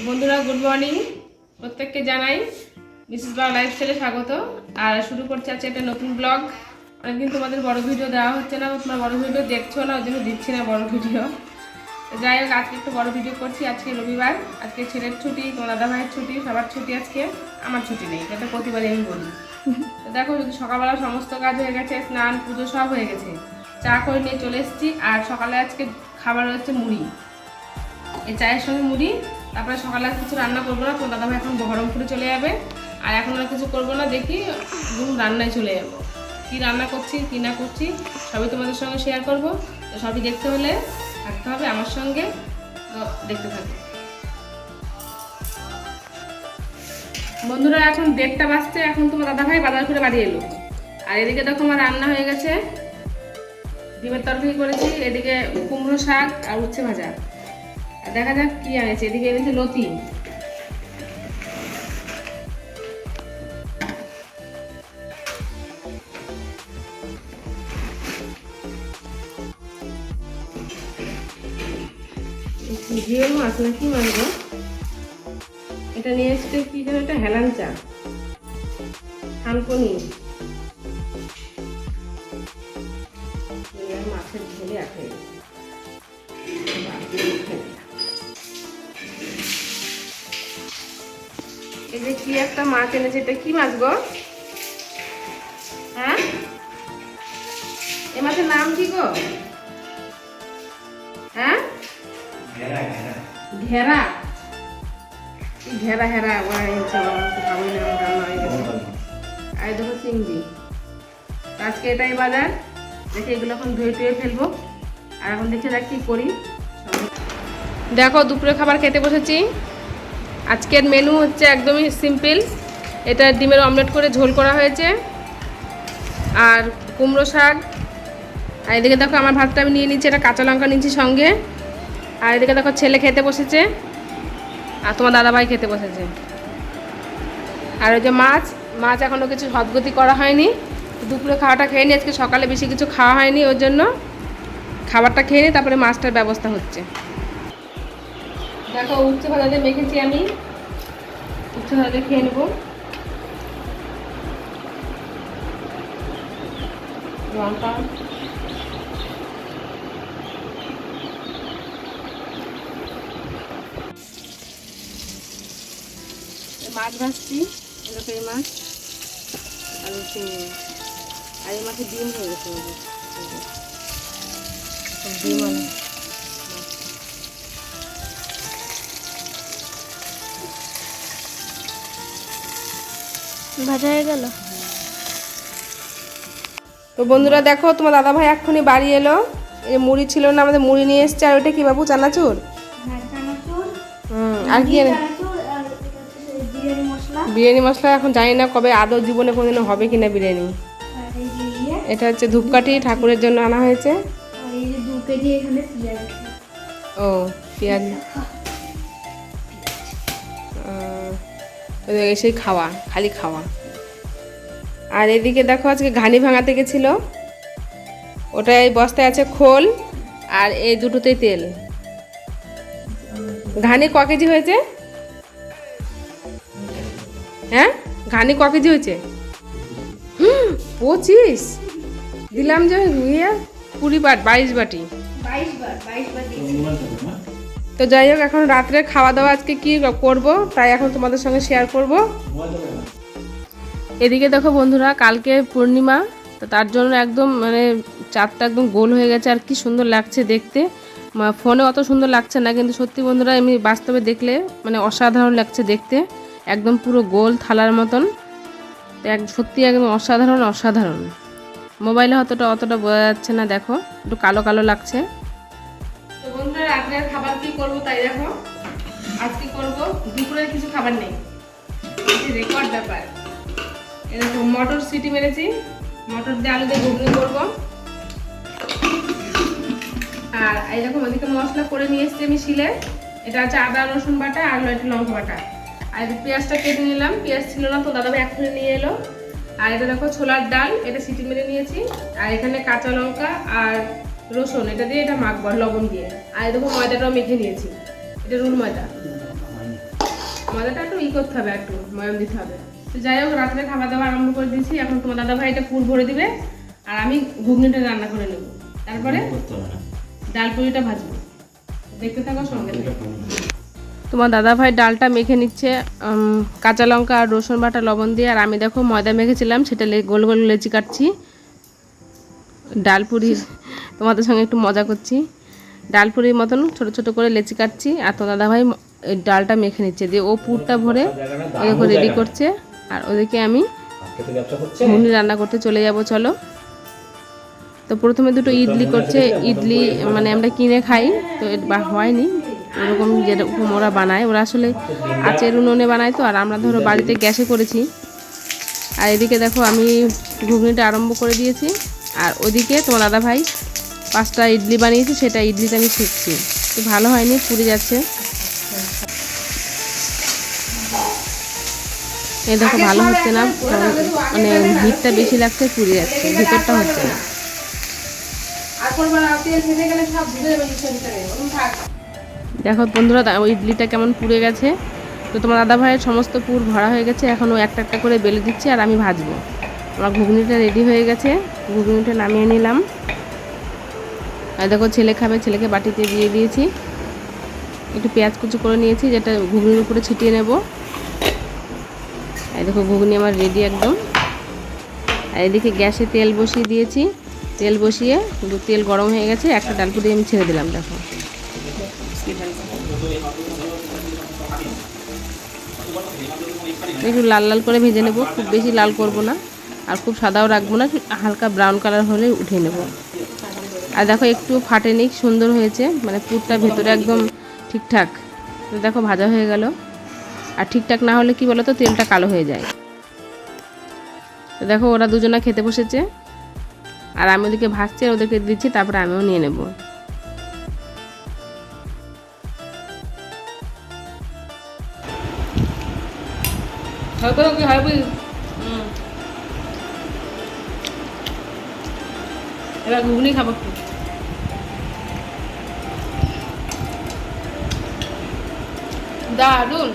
বন্ধুরা good morning, প্রত্যেককে জানাই মিসেস বাংলা লাইফস্টাইলে স্বাগত। আর শুরু করছি আজকে একটা নতুন ব্লগ। অনেকদিন তোমাদের বড় ভিডিও দেওয়া হচ্ছে না, তোমরা বড় ভিডিও দেখছো না, ওই জন্য দিচ্ছি না বড় ভিডিও। যাই হোক, আজকে একটু বড় ভিডিও করছি। আজকে রবিবার, আজকে ছেলের ছুটি, তোমার দাদা ভাইয়ের ছুটি, সবার ছুটি আজকে, আমার ছুটি নেই, এটা প্রতিবারই আমি বলি। তো দেখো, সকালবেলা সমস্ত কাজ হয়ে গেছে, স্নান পুজো সব হয়ে গেছে, চা করে নিয়ে চলে এসেছি। আর সকালে আজকে খাবার হচ্ছে মুড়ি, এই চায়ের সঙ্গে মুড়ি। তারপরে সকালে আর কিছু রান্না করবো না, তোমার দাদাভাই এখন বহরমপুরে চলে যাবে। আর এখন আর কিছু করবো না, দেখি রান্নায় চলে যাবো। কী রান্না করছি কী না করছি সবই তোমাদের সঙ্গে শেয়ার করবো। তো সবই দেখতে হলে থাকতে হবে আমার সঙ্গে, তো দেখতে থাকবে বন্ধুরা। এখন 1:30 বাজছে, এখন তোমার দাদাভাই বাজার করে বাড়ি এলো। আর এদিকে দেখো আমার রান্না হয়ে গেছে, ডিমের তরকারি করেছি, এদিকে কুমড়ো শাক আর উচ্ছে ভাজা। দেখা যাক কি আনেছে। এদিকে এনেছে লতি, জিওল মাছ না কি মাছ গো, এটা নিয়ে এসছে কি যেন, এটা হেলাঞ্চা থানকুনি মাছের ঝোলে আছে। এই যে কি একটা মাছ এনেছে, এটা কি মাছ গো? হ্যাঁ, এই মাছের নাম কি গো? হ্যাঁ, ঘেরা ঘেরা হেরা খাবোই না, রান্না হয়ে গেছে। আর দেখো চিংড়ি, আজকে এটাই বাজার। দেখে এগুলো এখন ধুয়ে টুয়ে ফেলবো। আর এখন দেখে যাক কি করি। দেখো দুপুরে খাবার খেতে বসেছি। আজকের মেনু হচ্ছে একদমই সিম্পল, এটা ডিমের অমলেট করে ঝোল করা হয়েছে আর কুমড়ো শাক। আর এদিকে দেখো আমার ভাতটা আমি নিয়ে নিচ্ছি, এটা কাঁচা লঙ্কা নিচ্ছি সঙ্গে। আর এদিকে দেখো ছেলে খেতে বসেছে আর তোমার দাদাভাই খেতে বসেছে। আর ওই যে মাছ এখনও কিছু হদগতি করা হয়নি, দুপুরে খাওয়াটা খেয়ে নি। আজকে সকালে বেশি কিছু খাওয়া হয়নি, ওর জন্য খাবারটা খেয়ে নিই, তারপরে মাছটার ব্যবস্থা হচ্ছে। দেখো উচ্ছে ভাজা দিয়ে মেখেছি আমি, উচ্ছে ভাজা দিয়ে খেয়ে নেবো। লঙ্কা মাছ ভাজছি, এই মাছ আর আর এই মাছের ডিম হয়ে গেছে, ডিম আলু ভাজা হয়ে গেল। তো বন্ধুরা দেখো, তোমার দাদাভাই এক্ষুনি বাড়ি এলো। এই মুড়ি ছিল না, আমাদের মুড়ি নিয়ে এসছে। আর ওইটা কি বাবু, চানাচুর? আর কি বিরিয়ানি মশলা। এখন জানি না কবে আদৌ জীবনে কোনোদিনও হবে কিনা বিরিয়ানি। এটা হচ্ছে ধূপকাঠি, ঠাকুরের জন্য আনা হয়েছে। ও পেঁয়াজ, সেই খাওয়া, খালি খাওয়া। আর এদিকে দেখো আজকে ঘানি ভাঙাতে গেছিলো, ওটা এই বস্তায় আছে খোল আর এই দুটোতেই তেল। ঘানি ক কেজি হয়েছে? হ্যাঁ, ঘানি ক কেজি হয়েছে? 25 দিলাম যে 20 বাট, 22 বাটি। তো যাই হোক, এখন রাত্রে খাওয়া দাওয়া আজকে কি করব তাই এখন তোমাদের সঙ্গে শেয়ার করব। এদিকে দেখো বন্ধুরা, কালকে পূর্ণিমা, তো তার জন্য একদম মানে চাঁদটা একদম গোল হয়ে গেছে। আর কি সুন্দর লাগছে দেখতে, ফোনে অত সুন্দর লাগছে না, কিন্তু সত্যি বন্ধুরা এমনি বাস্তবে দেখলে মানে অসাধারণ লাগছে দেখতে, একদম পুরো গোল থালার মতন। সত্যি একদম অসাধারণ অসাধারণ। মোবাইলে অতটা বোঝা যাচ্ছে না, দেখো একটু কালো কালো লাগছে। তো বন্ধুরা রাত্রে খাবার কি করবো তাই দেখো, আজকে করবো দুপুরের কিছু খাবার নেই, রেকর্ড ব্যাপার। এরকম মটর সিটি মেরেছি, মটর দিয়ে আলু দিয়ে ঘুগনি করবো। আর এইরকম ওদিকে মশলা করে নিয়ে এসছি আমি শিলে, এটা হচ্ছে আদা রসুন বাটা আর একটু লঙ্কা বাটা। আর পেঁয়াজটা কেটে নিলাম, পেঁয়াজ ছিল না তো দাদাভাই এক্ষুনি নিয়ে এলো। আর এটা দেখো ছোলার ডাল, এটা সিটি মেরে নিয়েছি। আর এখানে কাঁচা লঙ্কা আর রসুন, এটা দিয়ে এটা মাখবো লবণ দিয়ে। আর দেখো ময়দাটাও মেখে নিয়েছি, এটা রুল ময়দা। ময়দাটা একটু করতে হবে, একটু ময়াম দিতে হবে। তো যাই হোক, রাত্রে খাওয়া দাওয়া আরম্ভ করে দিয়েছি। এখন তোমার দাদা ভাই এটা পুর ভরে দিবে আর আমি ঘুগনিটা রান্না করে নেব। তারপরে ডাল পুরিটা ভাজবো। দেখতে থাকো, সঙ্গে তোমার দাদা ভাই ডালটা মেখে নিচ্ছে কাঁচা লঙ্কা আর রসুন বাটা লবণ দিয়ে। আর আমি দেখো ময়দা মেখেছিলাম, সেটা গোল গোল লেচি কাটছি। ডাল পুরি তোমাদের সঙ্গে একটু মজা করছি। ডাল পুরির মতন ছোট ছোট করে লেচি কাটছি। আর তোমার দাদা ভাই ডালটা মেখে নিচ্ছে, দিয়ে ও পুরটা ভরে এরকম রেডি করছে। আর ওদিকে আমি ঘুগনি রান্না করতে চলে যাব। চলো। তো প্রথমে দুটো ইডলি করছে। ইডলি মানে আমরা কিনে খাই, তো হয়নি ওরকম যেরকম ওরা বানায়। ওরা আসলে আঁচের উনুনে বানায়, তো আর আমরা ধরো বাড়িতে গ্যাসে করেছি। আর এদিকে দেখো আমি ঘুগনিটা আরম্ভ করে দিয়েছি। আর ওদিকে তোমার দাদা ভাই 5টা ইডলি বানিয়েছি, সেটা ইডলিটা আমি শিখছি। তো ভালো হয়নি, পুড়ে যাচ্ছে। এই দেখো ভালো হচ্ছে না, মানে হিটটা বেশি লাগছে, পুড়ে যাচ্ছে, ভিতরটা হচ্ছে না। দেখো বন্ধুরা, ওই ইডলিটা কেমন পুড়ে গেছে। তো তোমার দাদা ভাইয়ের সমস্ত পুর ভরা হয়ে গেছে। এখন ও একটা একটা করে বেলে দিচ্ছে আর আমি ভাজবো। আমার ঘুগনিটা রেডি হয়ে গেছে, ঘুগনিটা নামিয়ে নিলাম। আর দেখো ছেলে খাবে, ছেলেকে বাটিতে দিয়ে দিয়েছি। একটু পেঁয়াজ কুচি করে নিয়েছি, যেটা ঘুগনির উপরে ছিটিয়ে নেব। এই দেখো ঘুগনি আমার রেডি একদম। আর এদিকে গ্যাসে তেল বসিয়ে দিয়েছি। তেল বসিয়ে তেল গরম হয়ে গেছে, একটা ডালপুরি আমি ছেড়ে দিলাম। দেখো একটু লাল লাল করে ভেজে নেব, খুব বেশি লাল করব না আর খুব সাদাও রাখবো না, হালকা ব্রাউন কালার হলে উঠিয়ে নেব। আর দেখো একটু ফাটেনি, সুন্দর হয়েছে, মানে পুরটা ভেতরে একদম ঠিকঠাক। তো দেখো ভাজা হয়ে গেল। আর ঠিকঠাক না হলে কি বলো তো, তেলটা কালো হয়ে যায়। তো দেখো ওরা দুজনা খেতে বসেছে, আর আমি ওদেরকে ভাজছি আর ওদেরকে দিচ্ছি, তারপরে আমিও নিয়ে নেব। এবার ঘুগনি খাবো। দারুন।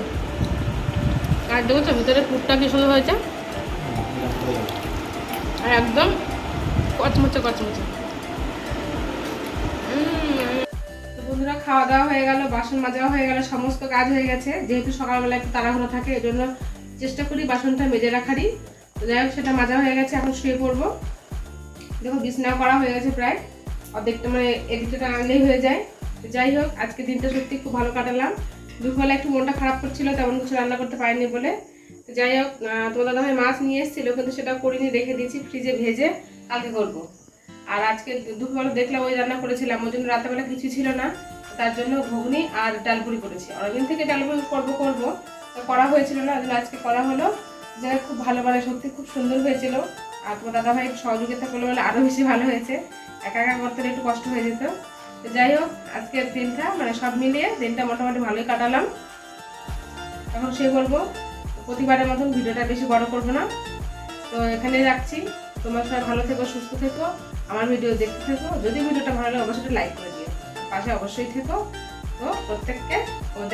আর দেখছো ভিতরে পুরটা কি সুন্দর হয়েছে, আর একদম কচমচে কচমচে। বন্ধুরা, খাওয়া দাওয়া হয়ে গেল, বাসন মাজাও হয়ে গেল, সমস্ত কাজ হয়ে গেছে। যেহেতু সকালবেলা একটু তাড়াহুড়ো থাকে, এই জন্য চেষ্টা করি বাসনটা মেজে রাখারই। তো যাই হোক, সেটা মাজা হয়ে গেছে, এখন শুয়ে পড়বো। দেখো বিছানা করা হয়ে গেছে প্রায় অর্ধেকটা, মানে এদিকটা আনলেই হয়ে যায়। তো যাই হোক, আজকে দিনটা সত্যি খুব ভালো কাটালাম। দুপুরবেলা একটু মনটা খারাপ করছিল, তেমন কিছু রান্না করতে পারিনি বলে। তো যাই হোক, তোমার দাদা ভাই মাছ নিয়ে এসেছিল, কিন্তু সেটা করিনি, রেখে দিয়েছি ফ্রিজে ভেজে, কালকে করবো। আর আজকে দুপুরবেলা দেখলাম ওই রান্না করেছিলাম, ওই জন্য রাতেবেলা কিছু ছিল না, তার জন্য ঘুগনি আর ডালপুরি করেছি। অনেকদিন থেকে ডালপুরি করবো তো করা হয়েছিল না, ওই জন্য আজকে করা হলো। যাই খুব ভালো, মানে সত্যি খুব সুন্দর হয়েছিল। আর তোমার দাদা ভাই সহযোগিতা করলে বলে আরও বেশি ভালো হয়েছে, একা একা করতে একটু কষ্ট হয়ে যেত। তো যাই হোক, আজকের দিনটা মানে সব মিলিয়ে দিনটা মোটামুটি ভালোই কাটালাম। এখন শুয়ে পড়বো। প্রতিবারের মতন ভিডিওটা বেশি বড় করবো না, তো এখানেই রাখছি। তোমরা সবাই ভালো থেকো, সুস্থ থেকো, আমার ভিডিও দেখতে থেকো। যদি ভিডিওটা ভালো লাগে অবশ্যই লাইক করে দিও, পাশে অবশ্যই থেকো। তো প্রত্যেককে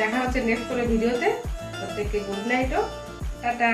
দেখা হচ্ছে নেক্সট করে ভিডিওতে। প্রত্যেককে গুড নাইট ও টাটা।